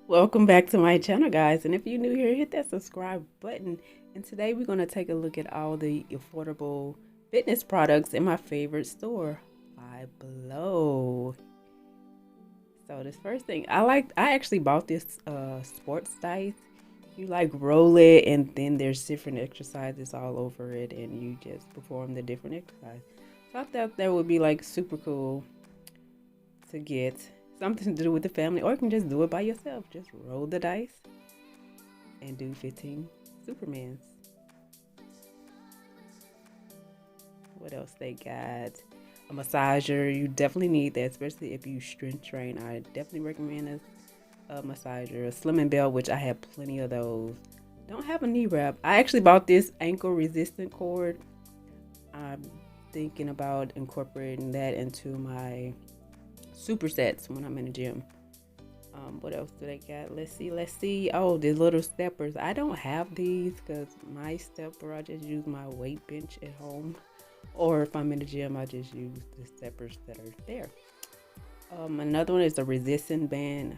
Welcome back to my channel, guys. And if you're new here, hit that subscribe button. And today we're going to take a look at all the affordable fitness products in my favorite store, Five Below. So this first thing I actually bought this sports dice. You like roll it, and then there's different exercises all over it, and you just perform the different exercises. So I thought that would be like super cool to get something to do with the family, or you can just do it by yourself. Just roll the dice and do 15 Supermans. What else they got? A massager. You definitely need that, especially if you strength train. I definitely recommend a massager. A slimming belt, which I have plenty of those. Don't have a knee wrap. I actually bought this ankle resistant cord. I'm thinking about incorporating that into my supersets when I'm in the gym. What else do they got? Let's see. Oh, the little steppers. I don't have these because my stepper, I just use my weight bench at home. Or if I'm in the gym, I just use the steppers that are there. Another one is the resistance band.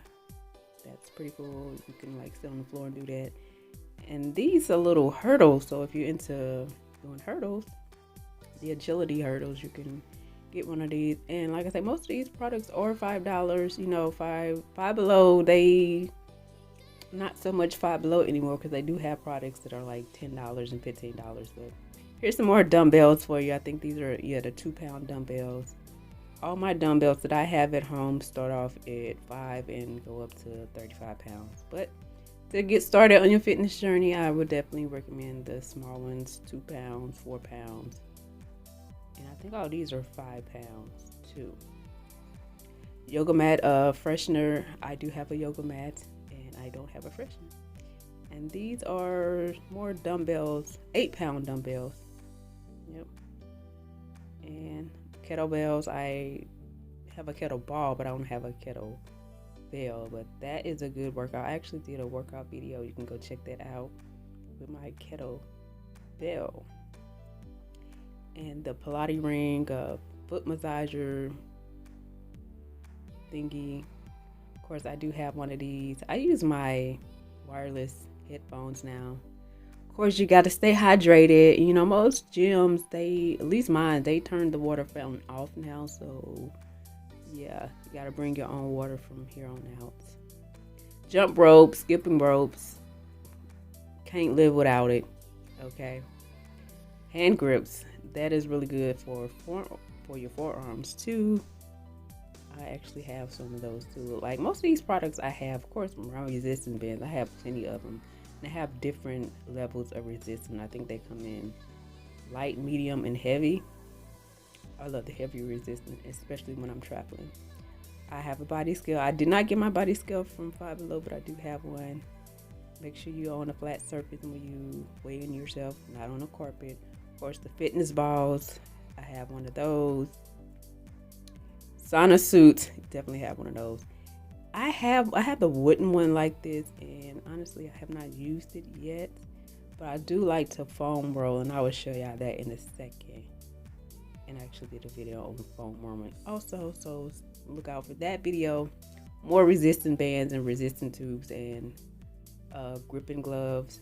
That's pretty cool. You can like sit on the floor and do that. And these are little hurdles. So if you're into doing hurdles, the agility hurdles, you can get one of these. And like I said, most of these products are $5. You know, five below. They not so much Five Below anymore because they do have products that are like $10 and $15. But here's some more dumbbells for you. I think these are the 2-pound dumbbells. All my dumbbells that I have at home start off at 5 and go up to 35 pounds. But to get started on your fitness journey, I would definitely recommend the small ones, 2 pounds, 4 pounds. And I think all these are 5 pounds too. Yoga mat freshener. I do have a yoga mat and I don't have a freshener. And these are more dumbbells, 8-pound dumbbells. Yep. And kettlebells. I have a kettlebell, but I don't have a kettlebell. But that is a good workout. I actually did a workout video. You can go check that out with my kettlebell. And the Pilates ring, foot massager thingy. Of course, I do have one of these. I use my wireless headphones now. Of course, you got to stay hydrated. You know, most gyms, at least mine, they turn the water fountain off now. So, yeah, you got to bring your own water from here on out. Jump ropes, skipping ropes. Can't live without it. Okay. Hand grips. That is really good for your forearms too. I actually have some of those too. Like most of these products I have, of course, my resistance bands. I have plenty of them. They have different levels of resistance. I think they come in light, medium, and heavy. I love the heavy resistance, especially when I'm traveling. I have a body scale. I did not get my body scale from Five Below, but I do have one. Make sure you're on a flat surface when you weigh in yourself, not on a carpet. Of course, the fitness balls, I have one of those. Sauna suit, definitely have one of those. I have the wooden one like this, and honestly, I have not used it yet, but I do like to foam roll, and I will show y'all that in a second. And I actually did a video on foam rolling also, so look out for that video. More resistant bands and resistant tubes and gripping gloves.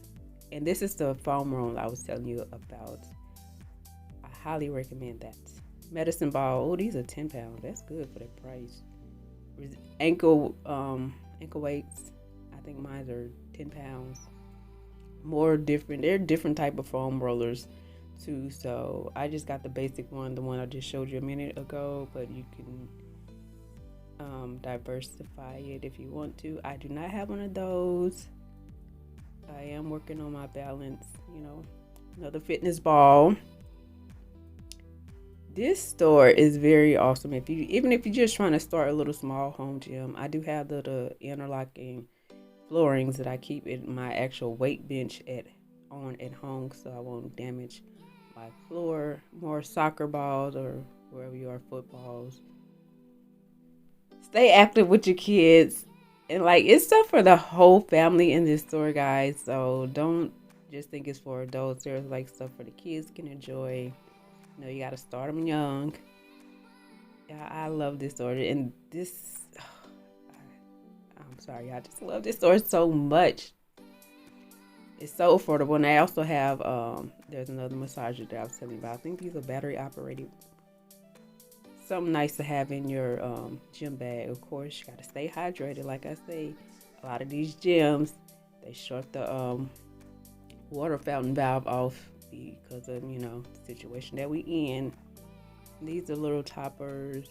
And this is the foam roll I was telling you about. I highly recommend that. Medicine ball. Oh, these are 10 pounds. That's good for the price. Ankle weights. I think mine are 10 pounds. More different. They're different type of foam rollers too. So I just got the basic one, the one I just showed you a minute ago. But you can diversify it if you want to. I do not have one of those. I am working on my balance. You know, another fitness ball. This store is very awesome. Even if you're just trying to start a little small home gym, I do have the interlocking floorings that I keep in my actual weight bench at home, so I won't damage my floor. More soccer balls or wherever you are, footballs. Stay active with your kids, and like it's stuff for the whole family in this store, guys. So don't just think it's for adults. There's like stuff for the kids can enjoy. You know, you got to start them young. Yeah, I love this order. And this, I'm I'm sorry, I just love this store so much. It's so affordable. And they also have, there's another massager that I was telling you about. I think these are battery operated. Something nice to have in your gym bag. Of course, you got to stay hydrated. Like I say, a lot of these gyms, they shut the water fountain valve off because of, the situation that we in. These are little toppers.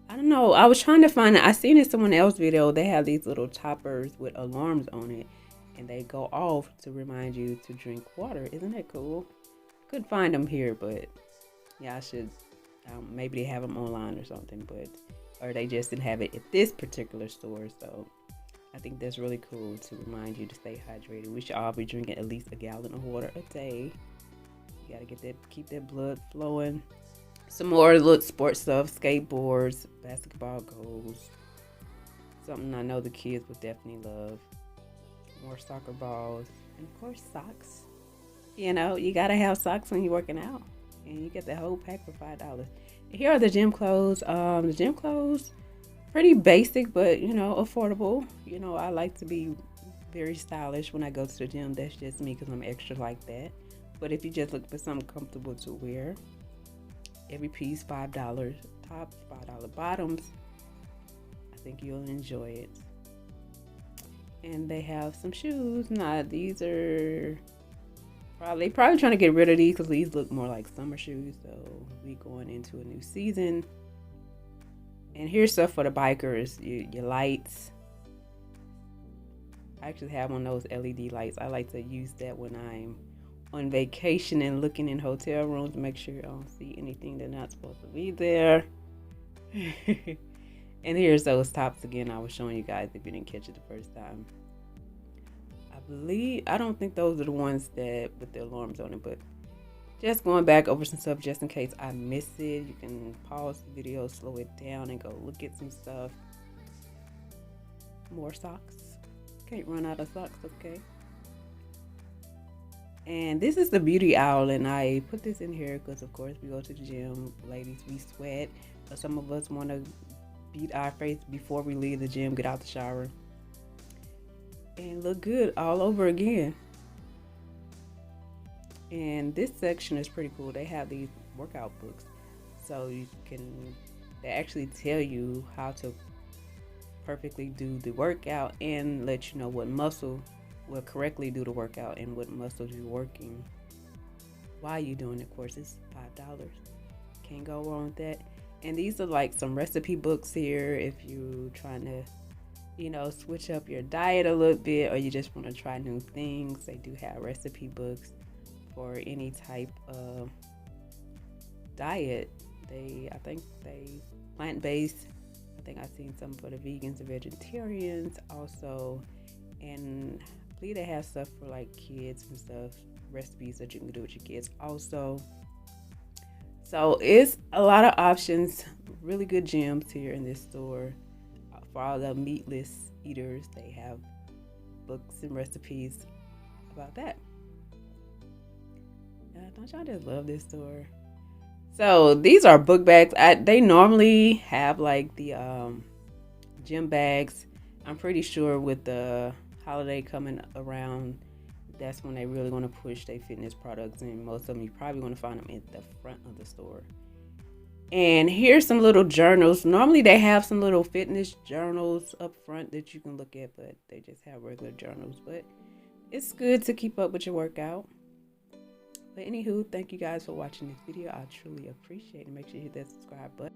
I don't know. I was trying to find it. I seen in someone else's video. They have these little toppers with alarms on it, and they go off to remind you to drink water. Isn't that cool? Couldn't find them here, but yeah, I should. Maybe they have them online or something, or they just didn't have it at this particular store. So I think that's really cool to remind you to stay hydrated. We should all be drinking at least a gallon of water a day. You gotta keep that blood flowing. Some more little sports stuff, skateboards, basketball goals. Something I know the kids would definitely love. More soccer balls, and of course socks. You gotta have socks when you're working out. And you get the whole pack for $5. Here are the gym clothes. The gym clothes, pretty basic, but affordable. I like to be very stylish when I go to the gym. That's just me because I'm extra like that. But if you just look for something comfortable to wear, every piece $5. Tops, $5 bottoms. I think you'll enjoy it. And they have some shoes. Now these are probably trying to get rid of these because these look more like summer shoes. So we going into a new season. And here's stuff for the bikers. Your lights. I actually have one of those LED lights. I like to use that when I'm on vacation and looking in hotel rooms to make sure I don't see anything that's not supposed to be there. And here's those tops again I was showing you guys if you didn't catch it the first time. I don't think those are the ones that with the alarms on it, but just going back over some stuff just in case I miss it. You can pause the video, slow it down, and go look at some stuff. More socks. Can't run out of socks, okay? And this is the beauty owl, and I put this in here because of course we go to the gym, ladies, we sweat, but some of us want to beat our face before we leave the gym, get out the shower, and look good all over again. And this section is pretty cool. They have these workout books, so they actually tell you how to perfectly do the workout and let you know what muscle will correctly do the workout and what muscles you're working while you're doing it. Of course, it's $5. Can't go wrong with that. And these are like some recipe books here if you're trying to switch up your diet a little bit, or you just want to try new things. They do have recipe books for any type of diet. I think they plant-based. I think I've seen some for the vegans and vegetarians also. And I believe they have stuff for like kids and stuff, recipes that you can do with your kids also. So it's a lot of options. Really good gyms here in this store. For all the meatless eaters, they have books and recipes about that. Don't y'all just love this store? So these are book bags. They normally have like the gym bags. I'm pretty sure with the holiday coming around, that's when they really want to push their fitness products, and most of them you probably want to find them at the front of the store. And here's some little journals. Normally they have some little fitness journals up front that you can look at, but they just have regular journals. But it's good to keep up with your workout. But anywho, thank you guys for watching this video. I truly appreciate it. Make sure you hit that subscribe button.